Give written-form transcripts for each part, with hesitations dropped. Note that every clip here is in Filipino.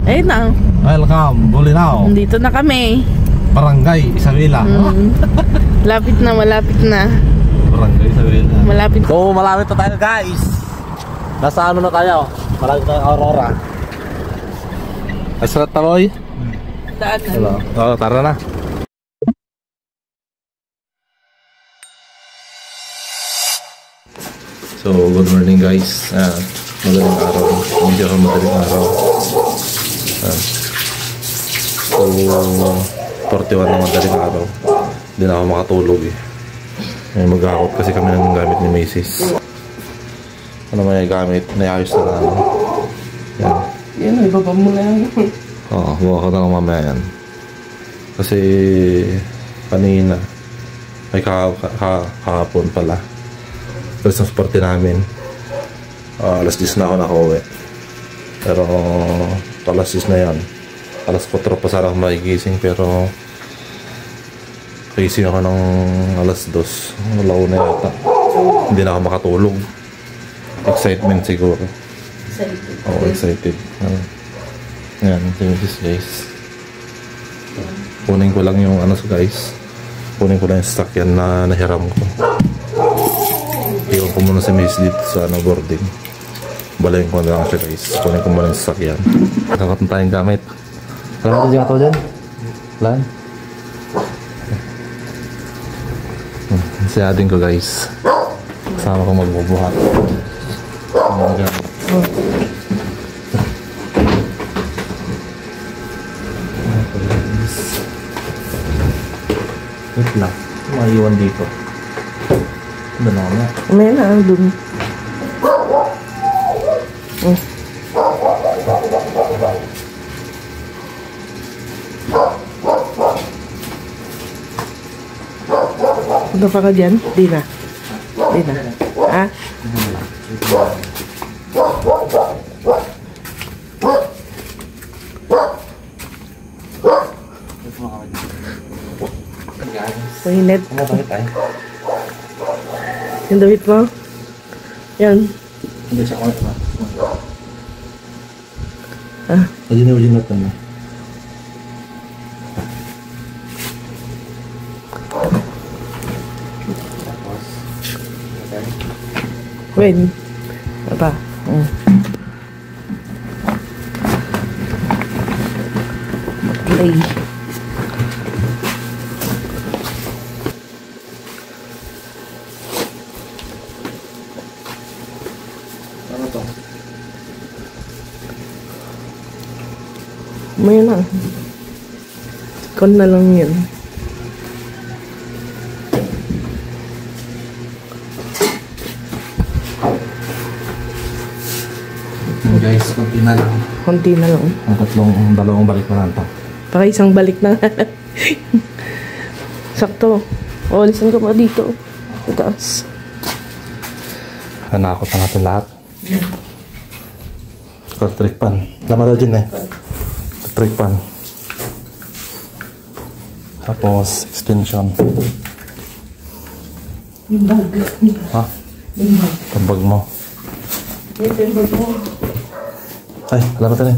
Ayun na. Welcome, Bolinao. Dito na kami. Barangay Isabela. Malapit na, malapit na. Barangay Isabela. Malapit. So, malapit na tayo guys. Nasa ano na tayo? Malapit na Aurora. Ay, salat na boy? Daan na. Hello. Oo, tara na. So, good morning guys. Madaling araw. Medyo ako madaling araw. So, 41 na madaling araw. Hindi na ako makatulog eh. Mag-aakot kasi kami ng gamit ni Macy's. Ano may gamit? Nayayos na lang. Yan. Yan, ibaba mo na yan. Oo, buka ko na lang mamaya yan. Kasi kanina ay kahapon pala. Christmas party namin. Alas 10 na ako nakauwi. Pero alas 10 na yan. Alas 4 pa sana ako makigising pero gising ako ng alas 2. Wala ko na yata. Hindi na ako makatulog. Excitement siguro. Excited. Oo, excited. Yan, thank you guys. Kunin ko lang yung ano guys. Kunin ko lang yung stock yan na nahiram ko. Iwan ko muna si Mace dito sa ano, boarding. Balayin ko na lang siya guys. Kunin ko muna yung stock yan. Nakakot na tayong gamit. Alam mo dyan ito dyan? Lan? Siyatin ko guys. Kasama ko magbubuhat. Ang gamit. Wait lang. Maiwan dito. Doon ako na. May na, dun. Ano pa ka dyan? Di na. Di na. Ha? Mainit. Yung damit mo? Yan. Hindi siya kulit ba? Ah. Original ito mo. Wait. Apa? Play. Ano to? May na. Kon na lang yan. Guys, konti na lang. Konti na lang. Ang dalawang balik na lang ito. Baka isang balik na. Sakto. O, lisan ka pa dito. Itaas. Hanakot na natin lahat. Trick pan. Lama daw dyan eh. Trick pan. Tapos, extension. Yung bag. Ha? Yung bag. Ang bag mo. Yung bag mo. Ay, alam natin eh.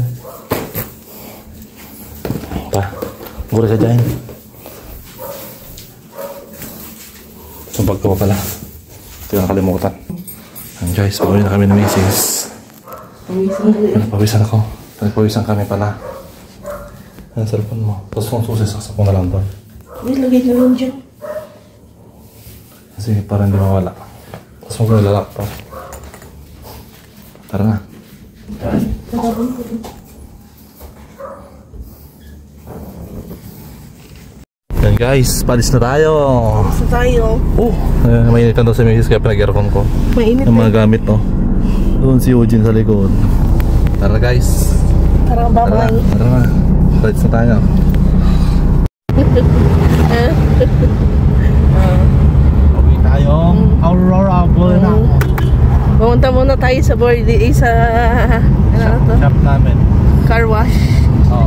Ta, gulay ka dyan. Sa bag ko pa pala. Ito yung nakalimutan. And guys, pagawin na kami ng Macy's. Pawisan ako. Pawisan kami pala. Ang cellphone mo. Tapos kung susi, saksak mo na lang doon. Nilagay na lang dyan. Kasi parang hindi mawala. Tapos mo ko nilalak pa. Tara na. Yan guys, palis na tayo. Palis na tayo. Mainit na daw sa Macy's kaya pinag-aircon ko. Mainit yung mga gamit no. Doon si Eugene sa likod. Tara guys. Tara, bye-bye. Tara na. Palis na tayo. Pauwi tayong Aurora, Bolinao. Pumunta muna tayo sa shop namin. Car wash.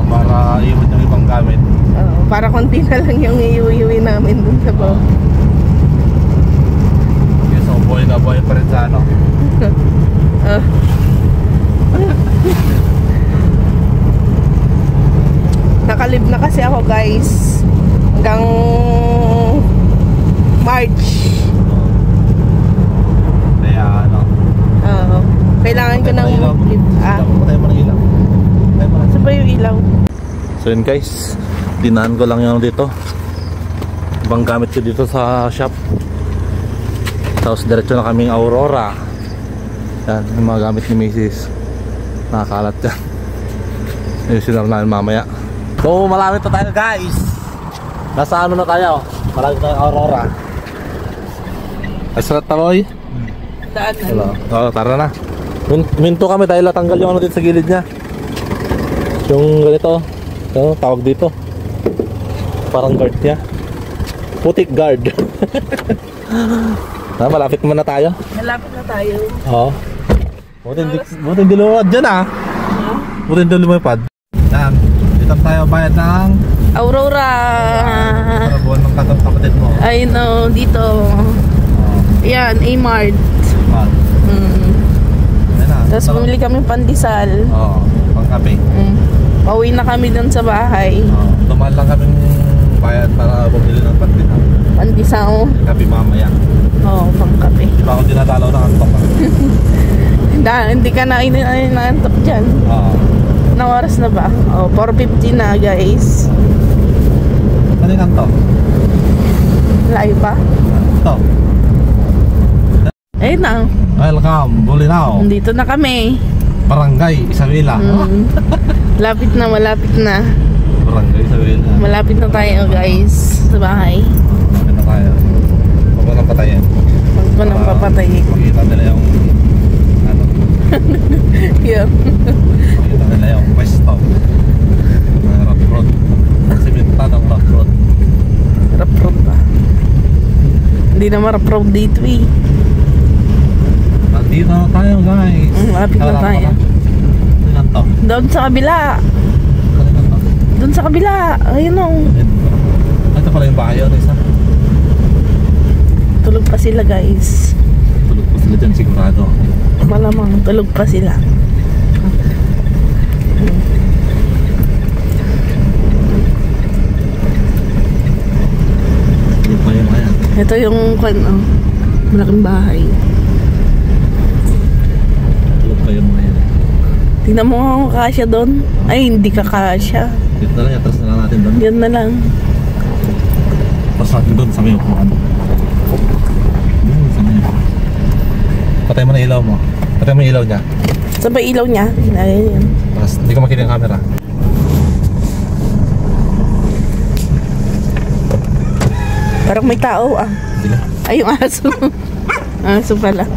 Para iwan yung ibang gamit. Para konti na lang yung iuwi namin dun sa bawah. Okay, so buhay na buhay pa rin sa ano. kasi ako guys. Hanggang March. Kaya ano? Oo. Kailangan ko ng mag-leave. Patay mo ng ilaw. Saan ba yung ilaw? So yun guys, dinaan ko lang yung dito. Ibang gamit ko dito sa shop. Tapos diretso na kaming Aurora. Yan, yung mga gamit ni Mrs. Nakakalat yan. Yung sinar namin mamaya. So malapit na tayo guys. Nasa ano na tayo? Malapit na Aurora. Asrat taboy? Daan na. Wala. Oo, tara na. Minto kami dahil natanggal yung ano dito sa gilid niya. Yung ganito, ano, tawag dito. Parang guard niya. Putik guard. Malapit naman na tayo. Malapit na tayo. Oo. Buti hindi lumapad dyan ah. Buti hindi lumapad. Yan. Dito tayo bayad ng Aurora. para buwan ng kapatid mo. I know, dito. Yan, A-Mart. Ayan na. Tapos bumili kami pandesal. Oo. Pang kape. Pauwi na kami dun sa bahay. Tumal lang kami bayad para bumili ng pandesal. Pandesal. Kape mamaya. Oo, pang kape. Di ba ako dinadalaw ng antok ah? Hindi ka na inaantok dyan. Oo. Anong oras na ba? Oh, 4:50 na guys. Ano yung antok? Layo pa? Ito. Ayun na. Welcome, Bulinaw. Nandito na kami. Barangay Isabela. Malapit na, malapit na. Barangay Isabela. Malapit na tayo guys sa bahay. Malapit na tayo. Huwag mo nang patayin. Huwag ko nang papatayin. Makita nila yung ano. Yeah. Makita nila yung pwesto. Rough road. Simentadong rough road. Rough road ba? Hindi naman rough road dito eh. Nandito na tayo guys. Malapit na tayo. Ano yan to? Doon sa kabila. Ano yan to? Doon sa kabila. Ayun o. Ito pala yung bahay yun isa. Tulog pa sila guys. Tulog pa sila dyan sigurado. Malamang tulog pa sila. Tulog pa yung mga yan. Ito yung malaking bahay. Tulog pa yung mga yan. Tingnan mo ako kasya doon. Ay, hindi ka kasya. Dito na lang, atras na lang natin doon. Yan na lang. Atras natin doon sa may upuan. Sa may upuan. Patay mo na ilaw mo. Patay mo yung ilaw niya. Saan ba ilaw niya? Ayun. Tapos hindi ko makita yung camera. Parang may tao ah. Sila. Ay, yung aso. Aso pala.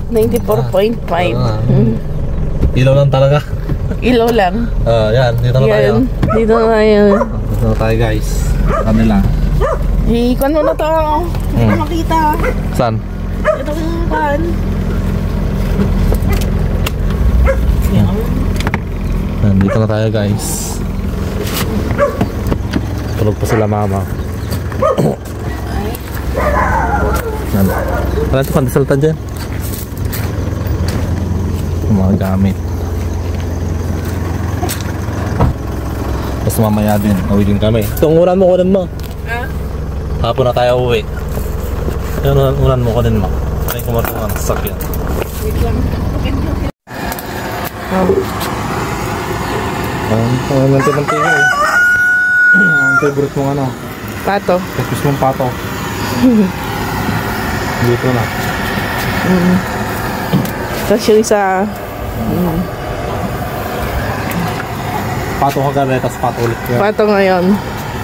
94.5. Ilaw lang talaga. Ilaw lang. Yan, dito na tayo. Yan. Dito na tayo. Dito na tayo guys. Kanila. Ikon mo na to. Hindi ko makita. Saan? Ito yung kan. Yan, dito na tayo guys. Tulog pa sila mama. Yan. Wala ito pandasaltan dyan. Mga gamit. Tapos mamaya din, uwi din kami. Itong unan mo, kunin mo. Hapon na tayo uwi. Yung unan mo, kunin mo. Ay kumatungan sa sakyan. Wait lang. Ang mantika eh. Ang favorite mong ano? Pato. Tapos mong pato. Dito na. Tapos yung isa. Pato ka gabi, tapos pato ulit ka. Pato ngayon.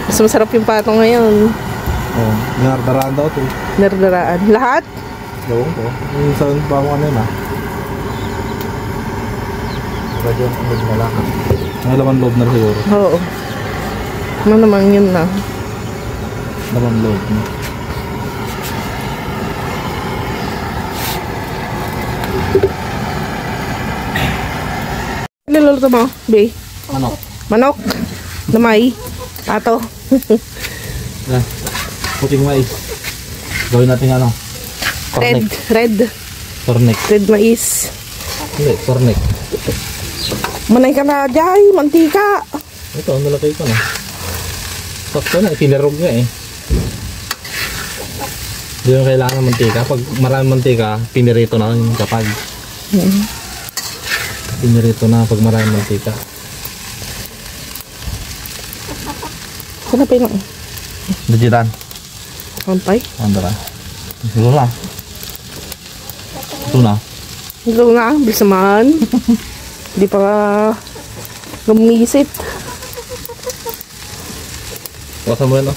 Mas masarap yung pato ngayon. Oo. Ninardaraan daw ito. Nardaraan. Lahat? Gawin ko. Yung saan pa mo ano yun ah. Radyo ang loob na lang. May laman loob na siguro. Oo. Ano naman yun na. Laman loob na. Niluluto mo, Be? Ano? Manok. Damay. Pato. Puting mais. Gawin natin ano? Red. Red. Cornek. Red mais. Hindi, cornek. Manay ka na, Jai. Mantika. Ito, nalagay ko na. Sakto na, itinarog nga eh. Hindi mo kailangan ng mantika. Pag maraming mantika, pinirito na yung kapag. Pinirito na pag maraming mantika. Sana pa yung Dajitan. kampay. Ano ba? Ito na. Ito na. Hello na, bilis naman. Hindi pa gumisip. Wasan mo yun, no?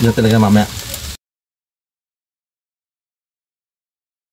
Dito talaga mamaya.